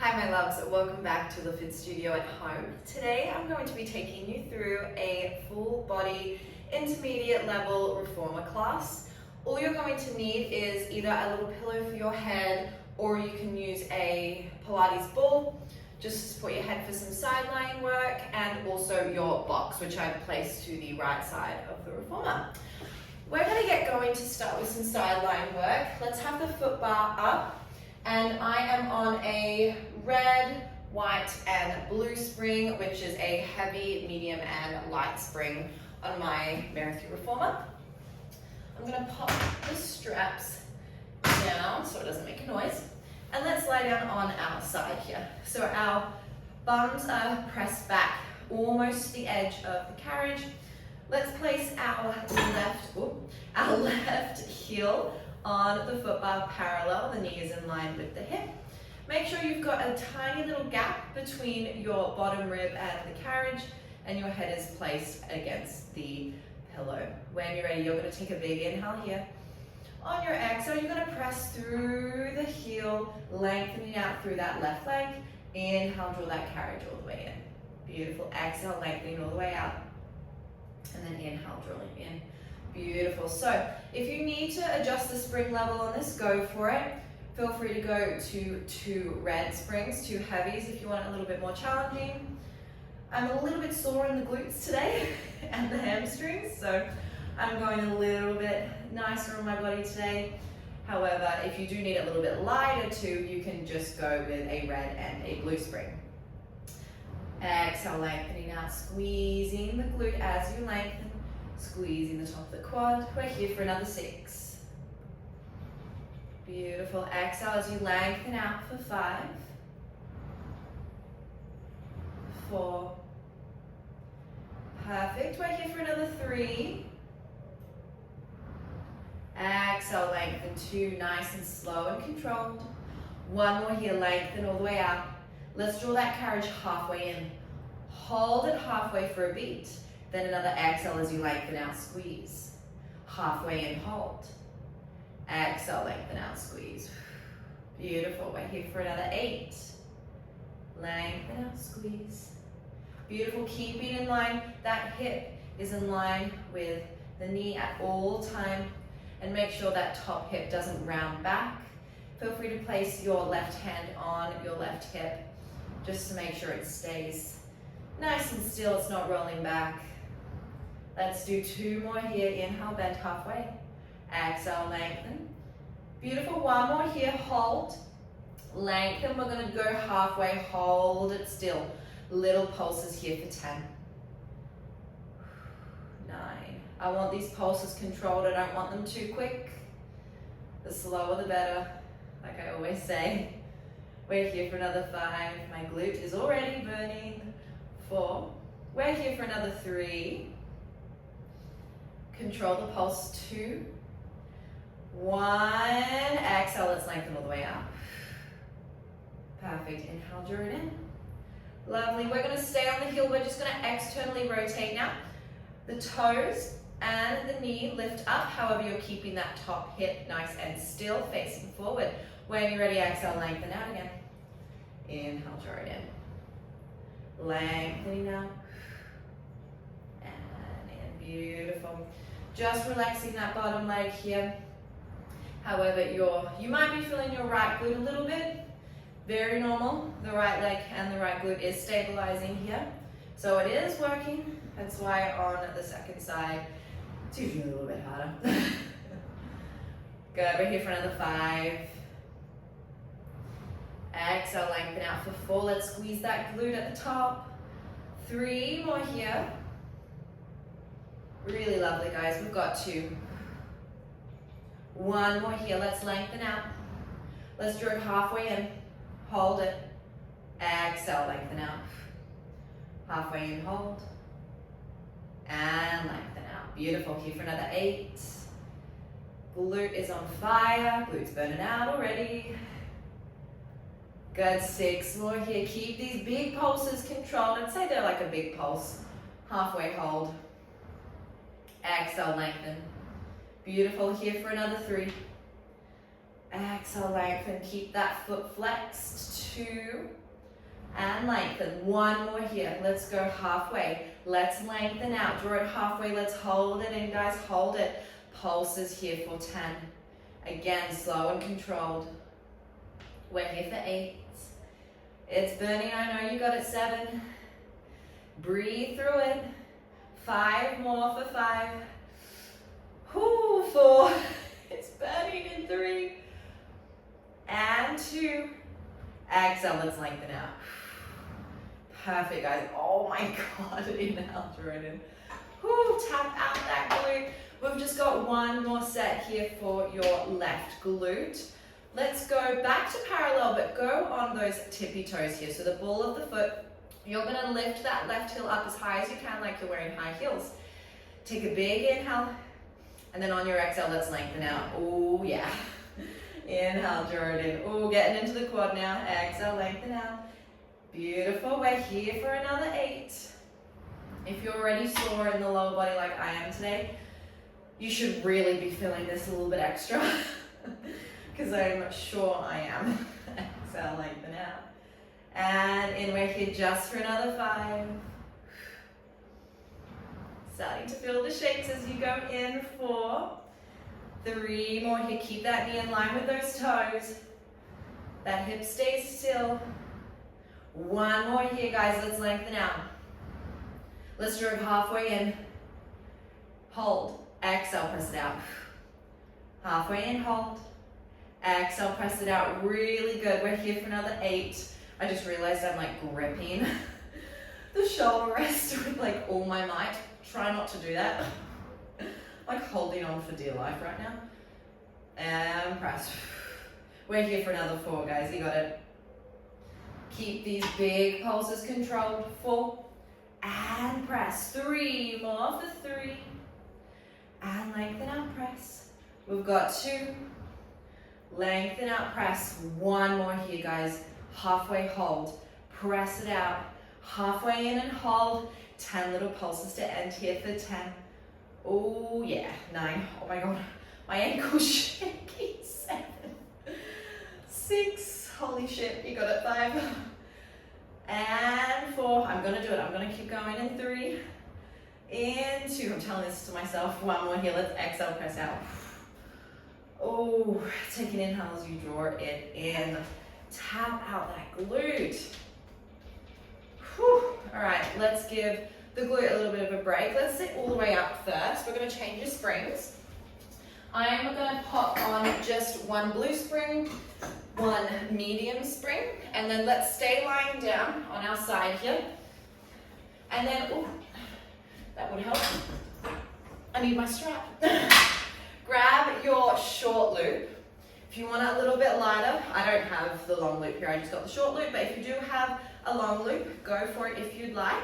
Hi my loves, welcome back to the Fit Studio at home. Today I'm going to be taking you through a full body intermediate level reformer class. All you're going to need is either a little pillow for your head or you can use a Pilates ball just to support your head for some side lying work, and also your box, which I've placed to the right side of the reformer. We're going to get going to start with some side lying work. Let's have the foot bar up. And I am on a red, white, and blue spring, which is a heavy, medium, and light spring on my Marathon reformer. I'm going to pop the straps down so it doesn't make a noise. And let's lie down on our side here. So our bums are pressed back almost to the edge of the carriage. Let's place our left heel on the foot bar parallel, the knee is in line with the hip. Make sure you've got a tiny little gap between your bottom rib and the carriage, and your head is placed against the pillow. When you're ready, you're going to take a big inhale here. On your exhale, you're going to press through the heel, lengthening out through that left leg. Inhale, draw that carriage all the way in. Beautiful. Exhale, lengthening all the way out. And then inhale, drawing in. Beautiful. So if you need to adjust the spring level on this, go for it. Feel free to go to 2 red springs, 2 heavies if you want it a little bit more challenging. I'm a little bit sore in the glutes today and the hamstrings, so I'm going a little bit nicer on my body today. However, if you do need it a little bit lighter too, you can just go with a red and a blue spring. Exhale, lengthening out, squeezing the glute as you lengthen. Squeezing the top of the quad. We're here for another 6. Beautiful. Exhale as you lengthen out for 5, 4. Perfect. We're here for another 3. Exhale, lengthen 2. Nice and slow and controlled. 1 more here. Lengthen all the way out. Let's draw that carriage halfway in. Hold it halfway for a beat. Then another exhale as you lengthen out, squeeze. Halfway in, hold. Exhale, lengthen out, squeeze. Beautiful. We're here for another 8. Lengthen out, squeeze. Beautiful. Keeping in line, that hip is in line with the knee at all time. And make sure that top hip doesn't round back. Feel free to place your left hand on your left hip just to make sure it stays nice and still, it's not rolling back. Let's do 2 more here. Inhale, bend halfway. Exhale, lengthen. Beautiful. 1 more here. Hold. Lengthen. We're going to go halfway. Hold it still. Little pulses here for 10. 9. I want these pulses controlled. I don't want them too quick. The slower the better, like I always say. We're here for another 5. My glute is already burning. 4. We're here for another 3. Control the pulse. 2. 1. Exhale, let's lengthen all the way out. Perfect. Inhale, draw it in. Lovely. We're going to stay on the heel. We're just going to externally rotate now. The toes and the knee lift up. However, you're keeping that top hip nice and still, facing forward. When you're ready, exhale, lengthen out again. Inhale, draw it in. Lengthening out. And in. Beautiful. Just relaxing that bottom leg here. However, you might be feeling your right glute a little bit. Very normal. The right leg and the right glute is stabilizing here. So it is working. That's why on the second side, it's usually a little bit harder. Good. We're here for another 5. Exhale, lengthen out for 4. Let's squeeze that glute at the top. 3 more here. Really lovely, guys. We've got 2. 1 more here. Let's lengthen out. Let's draw it halfway in. Hold it. Exhale, lengthen out. Halfway in, hold. And lengthen out. Beautiful. Here for another 8. Glute is on fire. Glute's burning out already. Good. 6 more here. Keep these big pulses controlled. I'd say they're like a big pulse. Halfway hold. Exhale, lengthen. Beautiful. Here for another 3. Exhale, lengthen. Keep that foot flexed. 2. And lengthen. 1 more here. Let's go halfway. Let's lengthen out. Draw it halfway. Let's hold it in, guys. Hold it. Pulses here for 10. Again, slow and controlled. We're here for 8. It's burning. I know you got it. 7. Breathe through it. 5 more for 5. 4. It's burning in 3. And 2. Exhale, let's lengthen out. Perfect, guys. Oh my God, inhale, draw it in. Tap out that glute. We've just got 1 more set here for your left glute. Let's go back to parallel, but go on those tippy toes here. So the ball of the foot, you're gonna lift that left heel up as high as you can, like you're wearing high heels. Take a big inhale, and then on your exhale, let's lengthen out. Oh yeah. Inhale, draw it in. Getting into the quad now. Exhale, lengthen out. Beautiful. We're here for another 8. If you're already sore in the lower body like I am today, you should really be feeling this a little bit extra because I'm sure I am. Exhale, lengthen out. And in, we're here just for another 5. Starting to feel the shakes as you go in. 4. 3 more here. Keep that knee in line with those toes. That hip stays still. 1 more here, guys. Let's lengthen out. Let's draw it halfway in. Hold. Exhale, press it out. Halfway in, hold. Exhale, press it out. Really good. We're here for another 8. I just realized I'm like gripping the shoulder rest with like all my might. Try not to do that. Like holding on for dear life right now. And press. We're here for another 4, guys. You got it. Keep these big pulses controlled. 4. And press. 3 more for 3. And lengthen out, press. We've got 2. Lengthen out, press. 1 more here, guys. Halfway hold. Press it out. Halfway in and hold. 10 little pulses to end here for 10. Oh yeah, 9. Oh my God, my ankle's shaky. 7. 6. Holy shit, you got it. 5. And 4. I'm gonna do it. I'm gonna keep going in 3. In 2. I'm telling this to myself. 1 more here. Let's exhale, press out. Take an inhale as you draw it in. Tap out that glute. All right, let's give the glute a little bit of a break. Let's sit all the way up first. We're going to change your springs. I'm going to pop on just 1 blue spring, 1 medium spring, and then let's stay lying down on our side here. And then, that would help. I need my strap. Grab your short loop. If you want it a little bit lighter, I don't have the long loop here, I just got the short loop, but if you do have a long loop, go for it if you'd like.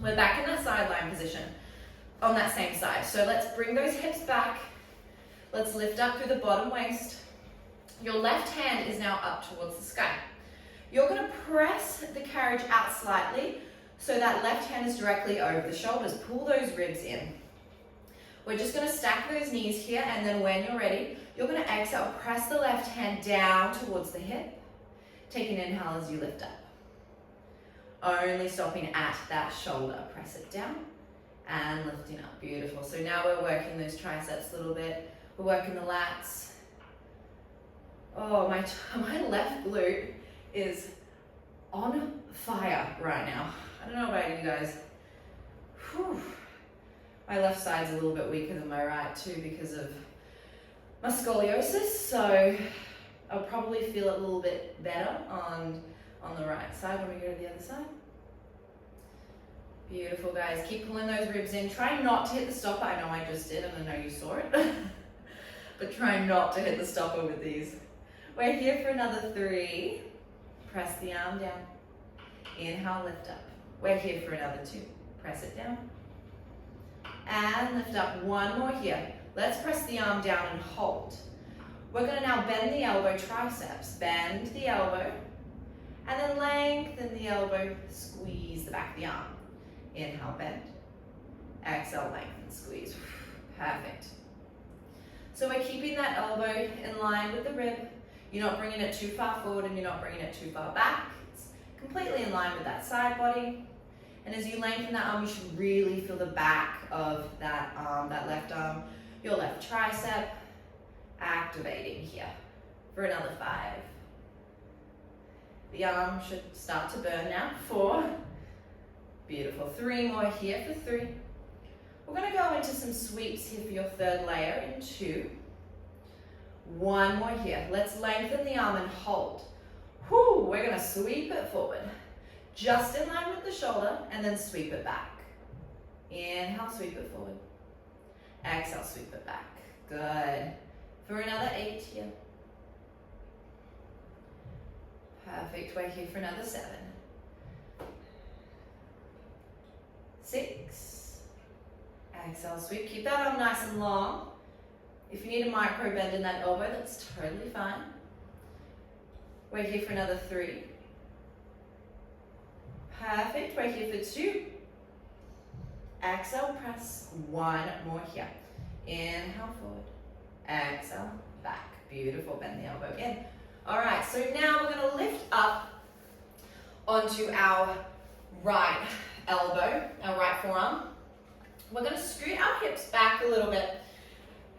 We're back in that sideline position on that same side. So let's bring those hips back. Let's lift up through the bottom waist. Your left hand is now up towards the sky. You're going to press the carriage out slightly so that left hand is directly over the shoulders. Pull those ribs in. We're just going to stack those knees here, and then when you're ready, you're going to exhale. Press the left hand down towards the hip. Take an inhale as you lift up. Only stopping at that shoulder. Press it down and lifting up. Beautiful. So now we're working those triceps a little bit. We're working the lats. Oh, my left glute is on fire right now. I don't know about you guys. Whew. My left side's a little bit weaker than my right too because of my scoliosis. So I'll probably feel it a little bit better on the right side when we go to the other side. Beautiful, guys. Keep pulling those ribs in. Try not to hit the stopper. I know I just did, and I know you saw it. But try not to hit the stopper with these. We're here for another 3. Press the arm down. Inhale, lift up. We're here for another 2. Press it down. And lift up. 1 more here. Let's press the arm down and hold. We're going to now bend the elbow triceps. Bend the elbow. And then lengthen the elbow. Squeeze the back of the arm. Inhale, bend. Exhale, lengthen, squeeze. Perfect. So we're keeping that elbow in line with the rib. You're not bringing it too far forward and you're not bringing it too far back. It's completely in line with that side body. And as you lengthen that arm, you should really feel the back of that arm, that left arm, your left tricep, activating here for another 5. The arm should start to burn now. 4. Beautiful. 3 more here for 3. We're going to go into some sweeps here for your 3rd layer in 2. 1 more here. Let's lengthen the arm and hold. Whoo, we're going to sweep it forward. Just in line with the shoulder, and then sweep it back. Inhale, sweep it forward. Exhale, sweep it back. Good. For another 8 here. Perfect. We're here for another 7. 6. Exhale, sweep. Keep that arm nice and long. If you need a micro bend in that elbow, that's totally fine. We're here for another 3. Perfect. We're here for 2. Exhale, press. 1 more here. Inhale, forward. Exhale, back. Beautiful. Bend the elbow in. All right, so now we're going to lift up onto our right elbow, our right forearm. We're going to scoot our hips back a little bit,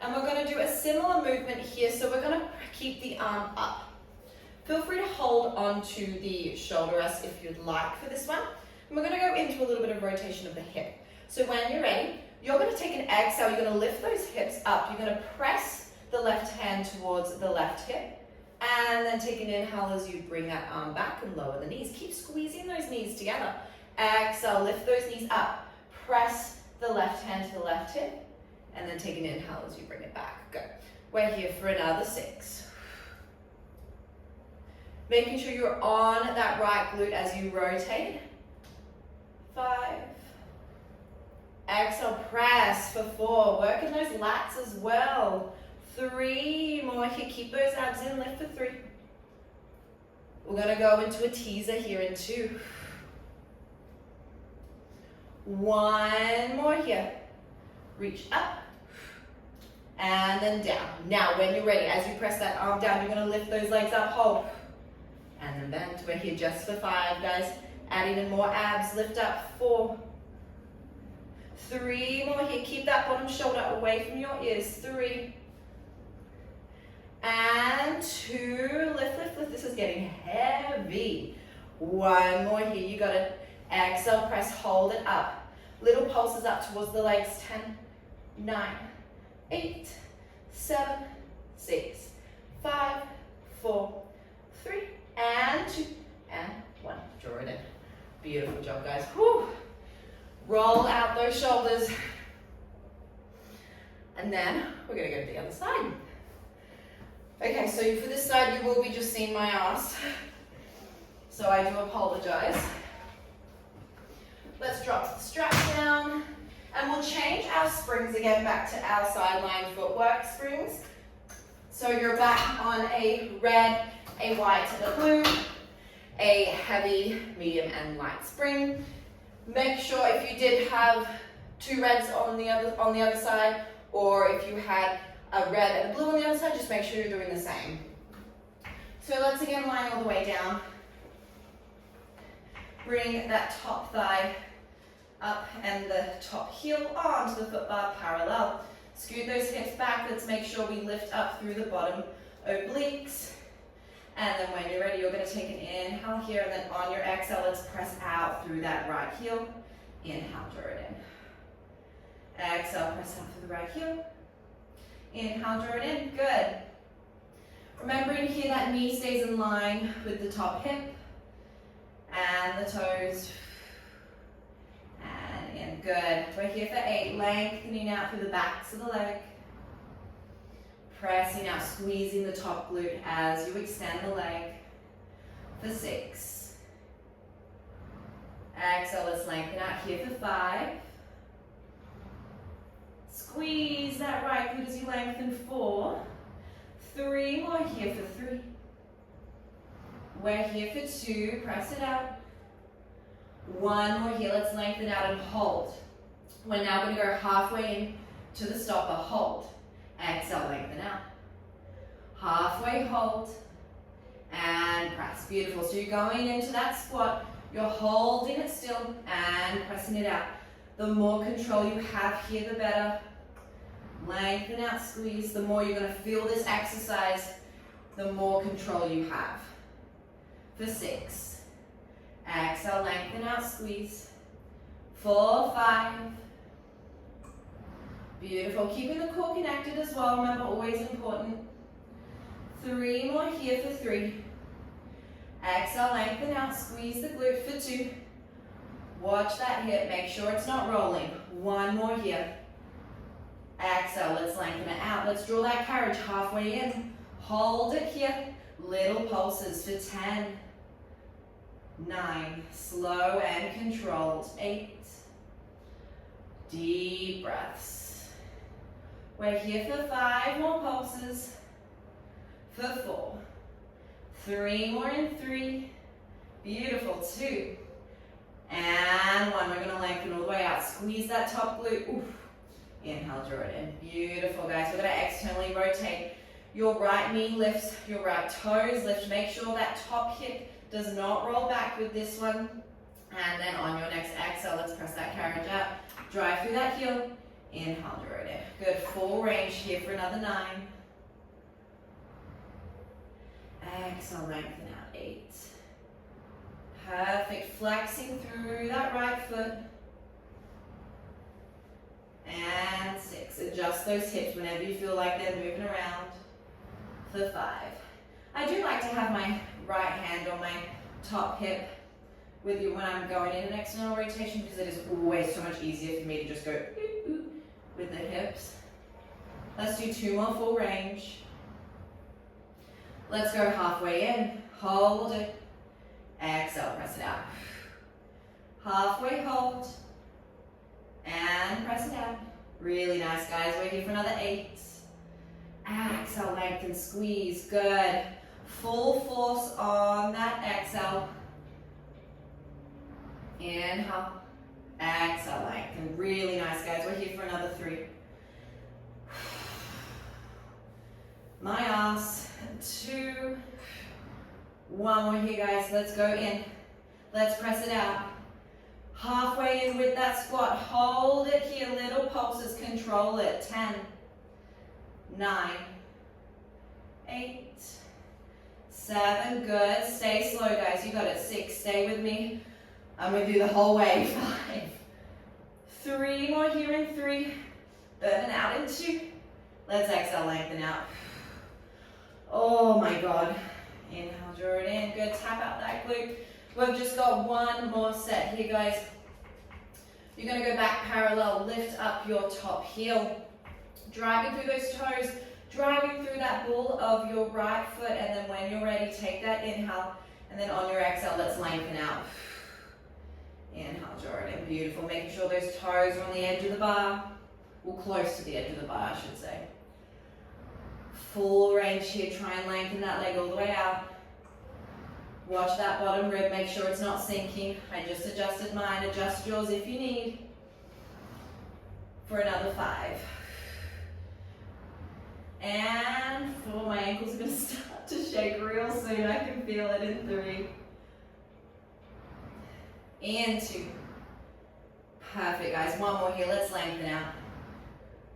and we're going to do a similar movement here. So we're going to keep the arm up. Feel free to hold onto the shoulder rest if you'd like for this one. And we're going to go into a little bit of rotation of the hip. So when you're ready, you're going to take an exhale. You're going to lift those hips up. You're going to press the left hand towards the left hip. And then take an inhale as you bring that arm back and lower the knees. Keep squeezing those knees together. Exhale, lift those knees up. Press the left hand to the left hip. And then take an inhale as you bring it back. Go. We're here for another 6. Making sure you're on that right glute as you rotate. 5. Exhale, press for 4. Working those lats as well. 3 more here. Keep those abs in. Lift for 3. We're going to go into a teaser here in 2. 1 more here. Reach up. And then down. Now, when you're ready, as you press that arm down, you're going to lift those legs up. Hold. And then bend. We're here just for 5, guys. Adding in more abs. Lift up. 4. 3 more here. Keep that bottom shoulder away from your ears. 3. And 2, lift, lift, lift. This is getting heavy. 1 more here. You got it. Exhale, press, hold it up. Little pulses up towards the legs. 10, 9, 8, 7, 6, 5, 4, 3, and 2, and 1. Draw it in. Beautiful job, guys. Whew. Roll out those shoulders. And then we're going to go to the other side. Okay, so for this side, you will be just seeing my ass. So I do apologize. Let's drop the strap down. And we'll change our springs again back to our sideline footwork springs. So you're back on a red, a white, and a blue, a heavy, medium, and light spring. Make sure if you did have 2 reds on the other side, or if you had a red and a blue on the other side, just make sure you're doing the same. So let's again line all the way down. Bring that top thigh up and the top heel onto the foot bar parallel. Scoot those hips back. Let's make sure we lift up through the bottom obliques. And then when you're ready, you're going to take an inhale here, and then on your exhale, let's press out through that right heel. Inhale, draw it in. Exhale, press out through the right heel. Inhale, draw it in. Good. Remembering here that knee stays in line with the top hip and the toes. And in. Good. We're here for 8. Lengthening out through the backs of the leg. Pressing out, squeezing the top glute as you extend the leg. For 6. Exhale, let's lengthen out here for 5. Squeeze that right glute as you lengthen. 4. 3 more here for 3. We're here for 2. Press it out. 1 more here. Let's lengthen out and hold. We're now going to go halfway in to the stopper. Hold. Exhale, lengthen out. Halfway hold. And press. Beautiful. So you're going into that squat. You're holding it still and pressing it out. The more control you have here, the better. Lengthen out, squeeze. The more you're going to feel this exercise, the more control you have. For 6. Exhale, lengthen out, squeeze. 4, 5. Beautiful. Keeping the core connected as well. Remember, always important. 3 more here for 3. Exhale, lengthen out, squeeze the glute for 2. Watch that hip, make sure it's not rolling. 1 more here. Exhale, let's lengthen it out. Let's draw that carriage halfway in. Hold it here. Little pulses for 10, 9, slow and controlled, 8. Deep breaths. We're here for 5 more pulses. For 4. 3 more in 3. Beautiful. 2. And 1. We're going to lengthen all the way out. Squeeze that top glute. Oof. Inhale, draw it in. Beautiful, guys. We're going to externally rotate. Your right knee lifts, your right toes lift. Make sure that top hip does not roll back with this one. And then on your next exhale, let's press that carriage out. Drive through that heel. Inhale, draw it in. Good. Full range here for another 9. Exhale, lengthen out, 8. Perfect, flexing through that right foot. And 6, adjust those hips whenever you feel like they're moving around. For 5. I do like to have my right hand on my top hip with you when I'm going in an external rotation because it is always so much easier for me to just go with the hips. Let's do 2 more full range. Let's go halfway in, hold it, exhale, press it out. Halfway hold, and press it out. Really nice, guys. We're here for another 8. Exhale, lengthen, squeeze, good. Full force on that exhale. Inhale, exhale, lengthen. Really nice, guys. We're here for another 3. My ass. 2. 1 more here, guys. Let's go in. Let's press it out. Halfway in with that squat. Hold it here. Little pulses. Control it. 10, 9, 8, 7. Good. Stay slow, guys. You got it. 6. Stay with me. I'm going to do the whole way. 5. 3 more here in 3. Burn it out in 2. Let's exhale. Lengthen out. Oh my God. Inhale, draw it in. Good. Tap out that glute. We've just got 1 more set here, guys. You're going to go back parallel. Lift up your top heel. Driving through those toes. Driving through that ball of your right foot. And then when you're ready, take that inhale. And then on your exhale, let's lengthen out. Inhale, draw it in. Beautiful. Making sure those toes are on the edge of the bar. Or close to the edge of the bar, I should say. Full range here, try and lengthen that leg all the way out. Watch that bottom rib, make sure it's not sinking. I just adjusted mine, adjust yours if you need. For another 5. And 4, my ankles are going to start to shake real soon. I can feel it in 3. And 2. Perfect, guys. 1 more here, let's lengthen out.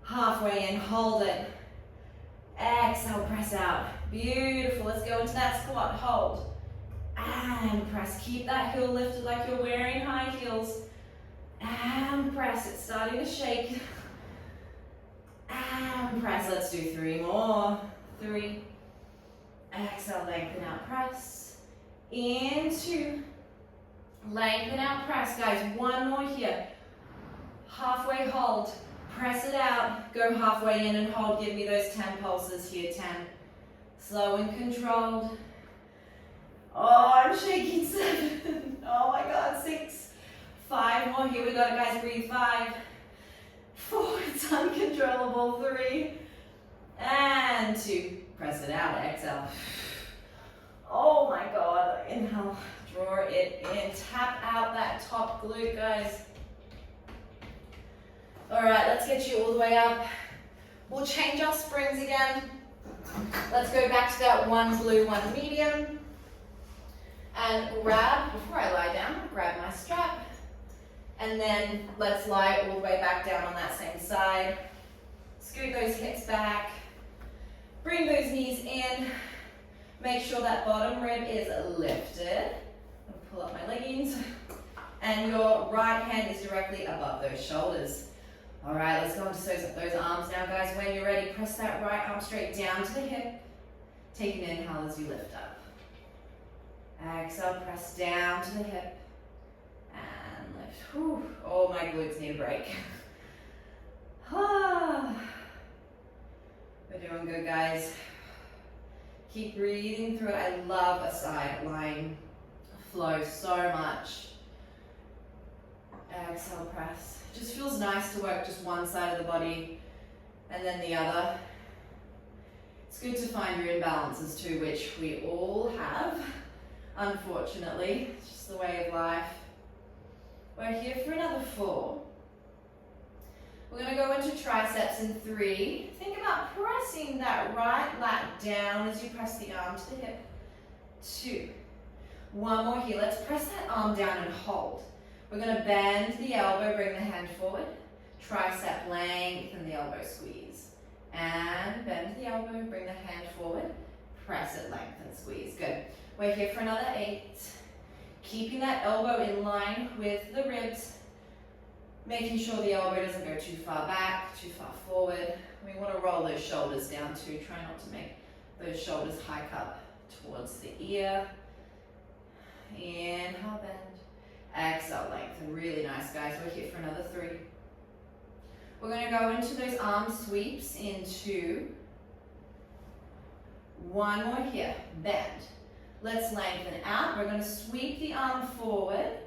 Halfway in, hold it. Exhale, press out. Beautiful. Let's go into that squat. Hold. And press. Keep that heel lifted like you're wearing high heels. And press. It's starting to shake. And press. Let's do 3 more. 3. Exhale, lengthen out, press. Into. Lengthen out, press. Guys, 1 more here. Halfway hold. Press it out, go halfway in and hold. Give me those 10 pulses here, 10. Slow and controlled. Oh, I'm shaking. 7. Oh my God, 6. 5 more, here we got it, guys. Breathe. 5. 4, it's uncontrollable. 3. And 2. Press it out, exhale. Oh my God, inhale. Draw it in, tap out that top glute, guys. All right, let's get you all the way up. We'll change our springs again. Let's go back to that one blue, one medium. And grab, before I lie down, grab my strap. And then let's lie all the way back down on that same side. Scoot those hips back. Bring those knees in. Make sure that bottom rib is lifted. I'll pull up my leggings. And your right hand is directly above those shoulders. All right, let's go into those arms now, guys. When you're ready, press that right arm straight down to the hip. Take an inhale as you lift up. Exhale, press down to the hip. And lift. Whew. Oh, my glutes need a break. We're doing good, guys. Keep breathing through it. I love a side lying flow so much. Exhale, press. It just feels nice to work just one side of the body and then the other. It's good to find your imbalances too, which we all have, unfortunately. It's just the way of life. We're here for another 4. We're going to go into triceps in 3. Think about pressing that right lat down as you press the arm to the hip. 2. One more here. Let's press that arm down and hold. We're going to bend the elbow, bring the hand forward. Tricep lengthen the elbow, squeeze. And bend the elbow, bring the hand forward. Press it, lengthen, squeeze. Good. We're here for another 8. Keeping that elbow in line with the ribs. Making sure the elbow doesn't go too far back, too far forward. We want to roll those shoulders down too. Try not to make those shoulders hike up towards the ear. Inhale, bend. Exhale, lengthen. Really nice, guys. We're here for another 3. We're going to go into those arm sweeps in 2. One more here. Bend. Let's lengthen out. We're going to sweep the arm forward.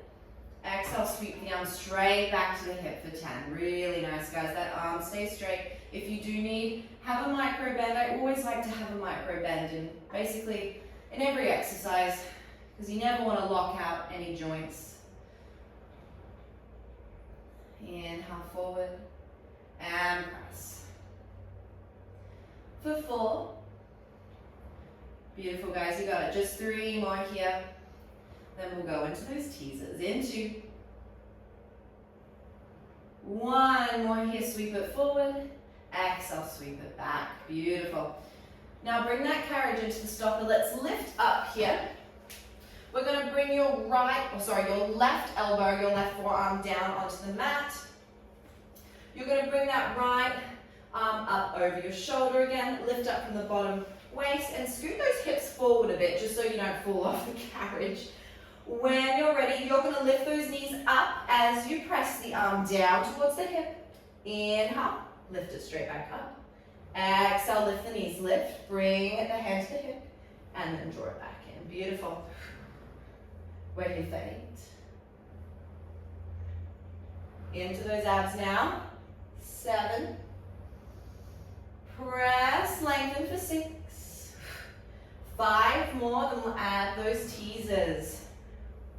Exhale, sweep the arm straight back to the hip for 10. Really nice, guys. That arm stays straight. If you do need, have a micro bend. I always like to have a micro bend in basically in every exercise because you never want to lock out any joints. Inhale forward and press. For 4. Beautiful, guys. You got it. Just 3 more here. Then we'll go into those teasers. In 2. One more here. Sweep it forward. Exhale, sweep it back. Beautiful. Now bring that carriage into the stopper. Let's lift up here. We're going to bring your your left elbow, your left forearm down onto the mat. You're going to bring that right arm up over your shoulder again. Lift up from the bottom waist and scoot those hips forward a bit just so you don't fall off the carriage. When you're ready, you're going to lift those knees up as you press the arm down towards the hip. Inhale, lift it straight back up. Exhale, lift the knees, lift, bring the hand to the hip, and then draw it back in. Beautiful. We're here for 8. Into those abs now. 7. Press, lengthen for 6. 5 more, then we'll add those teasers.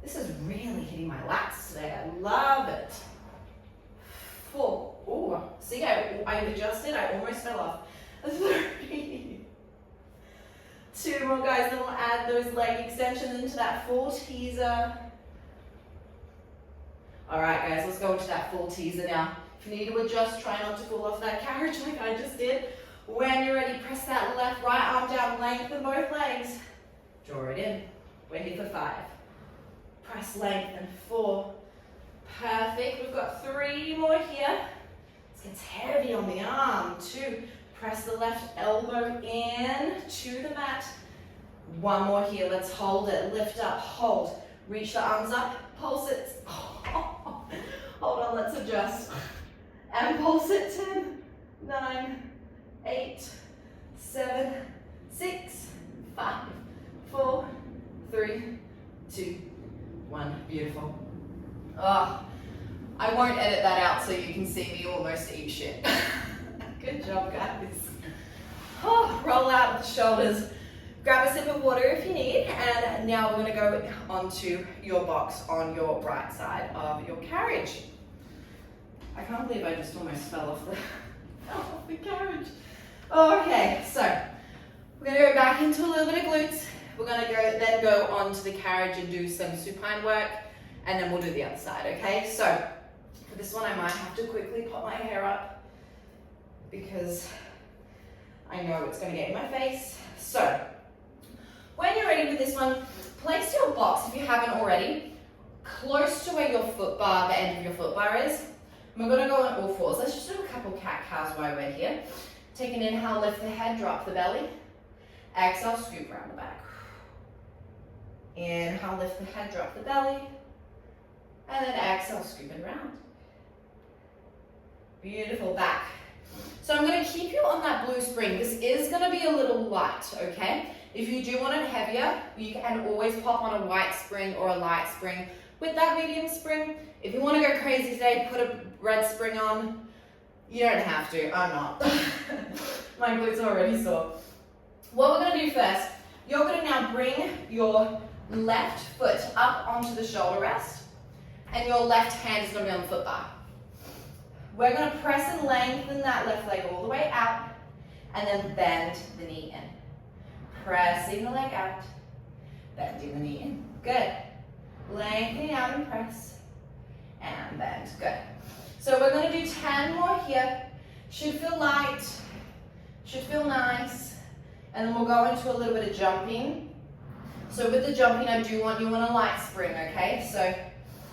This is really hitting my lats today. I love it. 4. Oh, see, I adjusted. I almost fell off. 3. 2 more, guys. Then we'll add those leg extensions into that full teaser. All right, guys. Let's go into that full teaser now. If you need to adjust, try not to fall off that carriage like I just did. When you're ready, press that left right arm down. Lengthen both legs. Draw it in. We're here for 5. Press, lengthen. 4. Perfect. We've got 3 more here. This gets heavy on the arm. 2. Press the left elbow in to the mat. 1 more here. Let's hold it. Lift up. Hold. Reach the arms up. Pulse it. Hold on. Let's adjust. And pulse it. 10, 9, 8, 7, 6, 5, 4, 3, 2, 1. Beautiful. Oh, I won't edit that out so you can see me almost eat shit. Good job, guys. Oh, roll out with the shoulders. Grab a sip of water if you need. And now we're going to go onto your box on your right side of your carriage. I can't believe I just almost fell off off the carriage. Okay, so we're gonna go back into a little bit of glutes. We're gonna go onto the carriage and do some supine work, and then we'll do the other side, okay? So for this one, I might have to quickly pop my hair up because I know it's gonna get in my face. So when you're ready for this one, place your blocks, if you haven't already, close to where your foot bar, the end of your foot bar is. And we're gonna go on all fours. Let's just do a couple cat-cows while we're here. Take an inhale, lift the head, drop the belly. Exhale, scoop around the back. Inhale, lift the head, drop the belly. And then exhale, scoop it around. Beautiful, back. So I'm gonna keep you on that blue spring. This is gonna be a little light, okay? If you do want it heavier, you can always pop on a white spring or a light spring with that medium spring. If you wanna go crazy today, put a red spring on. You don't have to, I'm not. My glutes are already sore. What we're gonna do first, you're gonna now bring your left foot up onto the shoulder rest, and your left hand is gonna be on the foot bar. We're gonna press and lengthen that left leg all the way out, and then bend the knee in. Pressing the leg out, bending the knee in. Good. Lengthening out and press, and bend. Good. So we're gonna do 10 more here. Should feel light, should feel nice. And then we'll go into a little bit of jumping. So with the jumping, I do want you on a light spring, okay? So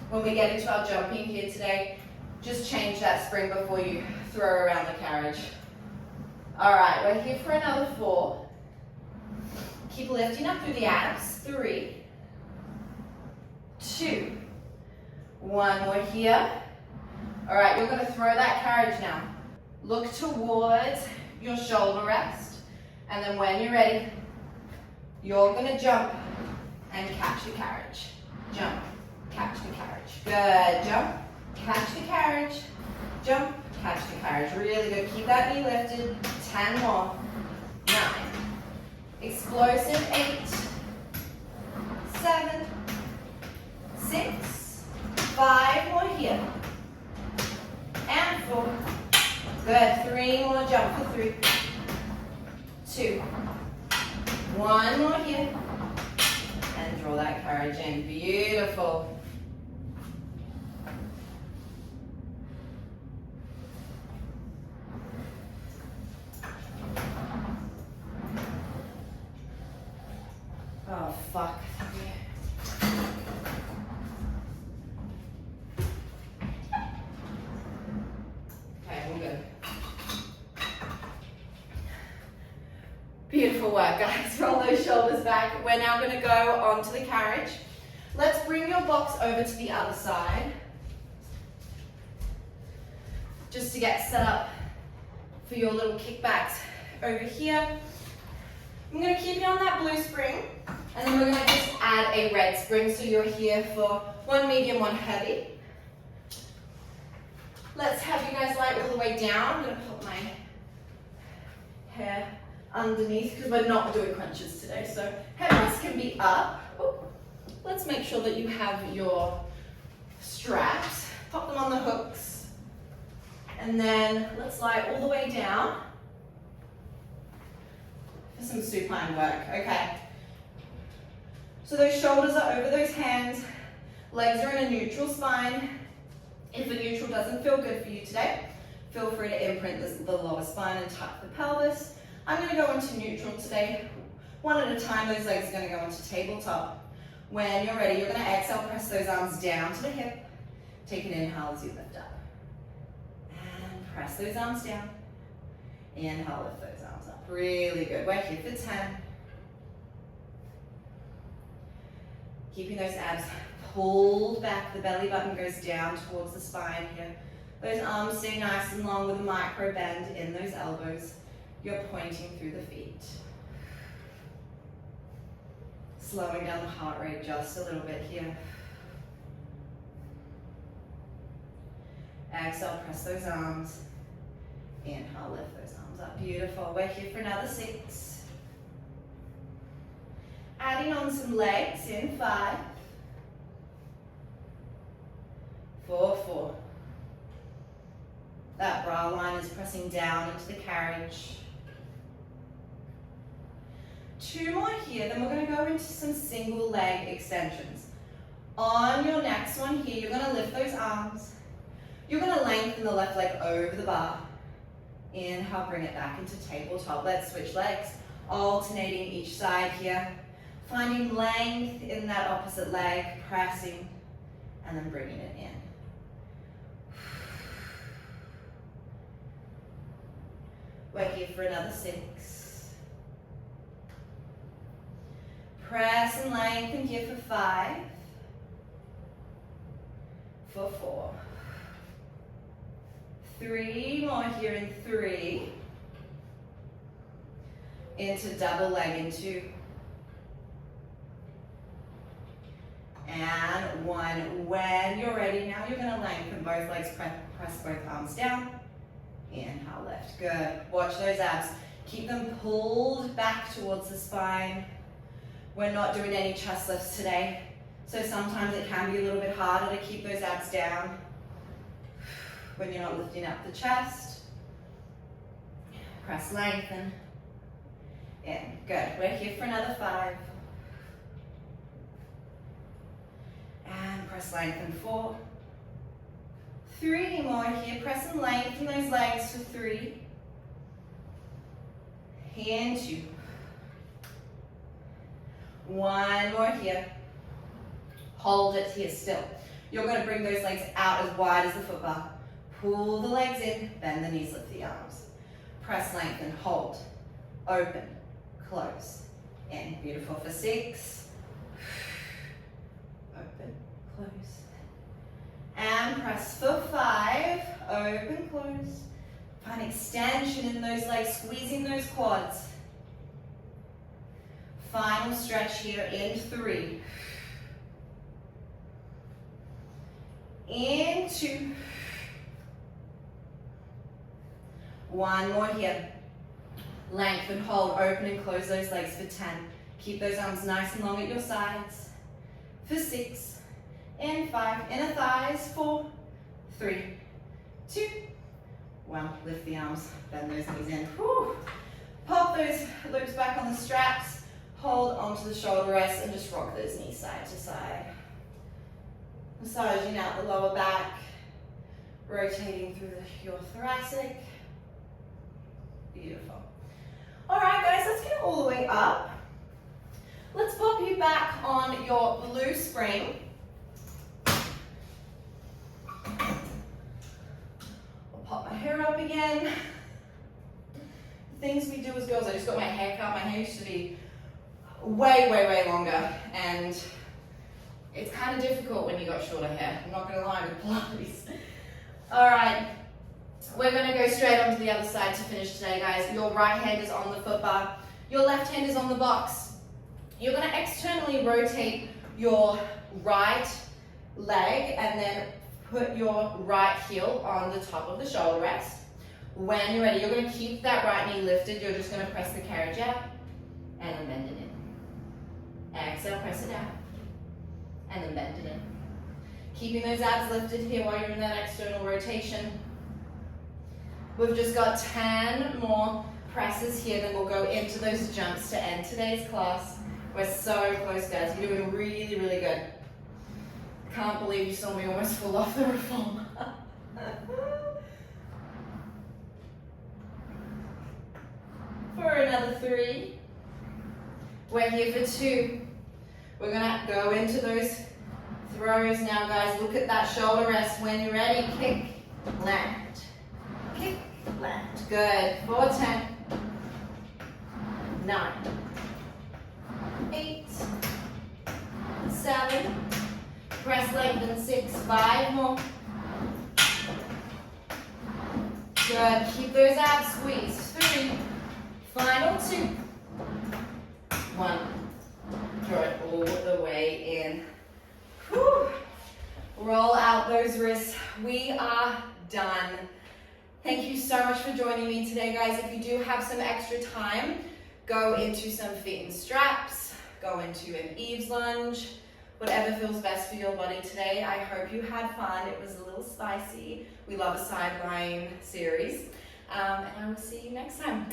when we get into our jumping here today, just change that spring before you throw around the carriage. All right, we're here for another 4. Keep lifting up through the abs. 3, 2, 1 more here. All right, you're gonna throw that carriage now. Look towards your shoulder rest. And then when you're ready, you're gonna jump and catch the carriage. Jump, catch the carriage. Good, jump, catch the carriage. Jump, catch the carriage. Really good, keep that knee lifted. 10 more, 9. Explosive, 8, 7, 6, 5 more here. And 4. Good, 3 more, jump for 3. 2, 1 more here, and draw that carriage in. Beautiful. Oh, fuck. Okay, we're good. Beautiful work, guys. Roll those shoulders back. We're now going to go onto the carriage. Let's bring your blocks over to the other side. Just to get set up for your little kickbacks over here. I'm going to keep you on that blue spring, and then we're going to just add a red spring, so you're here for 1 medium, 1 heavy. Let's have you guys lie all the way down. I'm going to put my hair underneath because we're not doing crunches today, so head rest can be up. Ooh. Let's make sure that you have your straps, pop them on the hooks, and then let's lie all the way down for some supine work. Okay, so those shoulders are over those hands, legs are in a neutral spine. If a neutral doesn't feel good for you today, feel free to imprint the lower spine and tuck the pelvis. I'm going to go into neutral today. 1 at a time, those legs are going to go into tabletop. When you're ready, you're going to exhale, press those arms down to the hip. Take an inhale as you lift up. And press those arms down. Inhale, lift those arms up. Really good. We're here for 10. Keeping those abs pulled back. The belly button goes down towards the spine here. Those arms stay nice and long with a micro bend in those elbows. You're pointing through the feet. Slowing down the heart rate just a little bit here. Exhale, press those arms. Inhale, lift those arms up. Beautiful. We're here for another 6. Adding on some legs in 5. 4, 4. That bra line is pressing down into the carriage. 2 more here, then we're going to go into some single leg extensions. On your next one here, you're going to lift those arms. You're going to lengthen the left leg over the bar. Inhale, bring it back into tabletop. Let's switch legs, alternating each side here. Finding length in that opposite leg, pressing, and then bringing it in. We're here for another 6. Press and lengthen here for 5. For 4. 3 more here in 3. Into double leg in 2. And 1. When you're ready, now you're going to lengthen both legs, press both arms down. Inhale, lift. Good. Watch those abs. Keep them pulled back towards the spine. We're not doing any chest lifts today, so sometimes it can be a little bit harder to keep those abs down when you're not lifting up the chest. Press, lengthen. In. Good. We're here for another 5. And press, lengthen. 4. 3 more here. Press and lengthen those legs for 3. And 2. 1 more here. Hold it here still. You're going to bring those legs out as wide as the foot bar. Pull the legs in, bend the knees, lift the arms. Press, lengthen, hold. Open, close. In. Beautiful for 6. Open, close. And press for 5. Open, close. Find extension in those legs, squeezing those quads. Final stretch here in 3. In 2. 1 more here. Lengthen, hold, open and close those legs for 10. Keep those arms nice and long at your sides. For 6. And 5. Inner thighs. 4. 3. 2. 1. Lift the arms, bend those knees in. Whew. Pop those loops back on the straps. Hold onto the shoulder rest and just rock those knees side to side. Massaging out the lower back, rotating through your thoracic. Beautiful. All right, guys, let's get all the way up. Let's pop you back on your blue spring. I'll pop my hair up again. Things we do as girls, I just got my hair cut. My hair used to be way longer, and it's kind of difficult when you got shorter hair. I'm not going to lie with Pilates. All right, we're going to go straight onto the other side to finish today, guys. Your right hand is on the foot bar. Your left hand is on the box. You're going to externally rotate your right leg and then put your right heel on the top of the shoulder rest. When you're ready, you're going to keep that right knee lifted. You're just going to press the carriage out and then bend it in. Exhale, press it out, and then bend it in. Keeping those abs lifted here while you're in that external rotation. We've just got 10 more presses here, then we'll go into those jumps to end today's class. We're so close, guys. You're doing really, really good. Can't believe you saw me almost fall off the reformer. For another 3. We're here for 2. We're gonna go into those throws now, guys. Look at that shoulder rest. When you're ready, kick, land. Kick, land. Good. For 10. 9. 8. 7. Press lengthen. 6. 5 more. Good. Keep those abs squeezed. 3. Final 2. 1. Draw it all the way in. Whew. Roll out those wrists. We are done. Thank you so much for joining me today, guys. If you do have some extra time, go into some feet and straps, go into an eaves lunge, whatever feels best for your body today. I hope you had fun. It was a little spicy. We love a side lying series. And I will see you next time.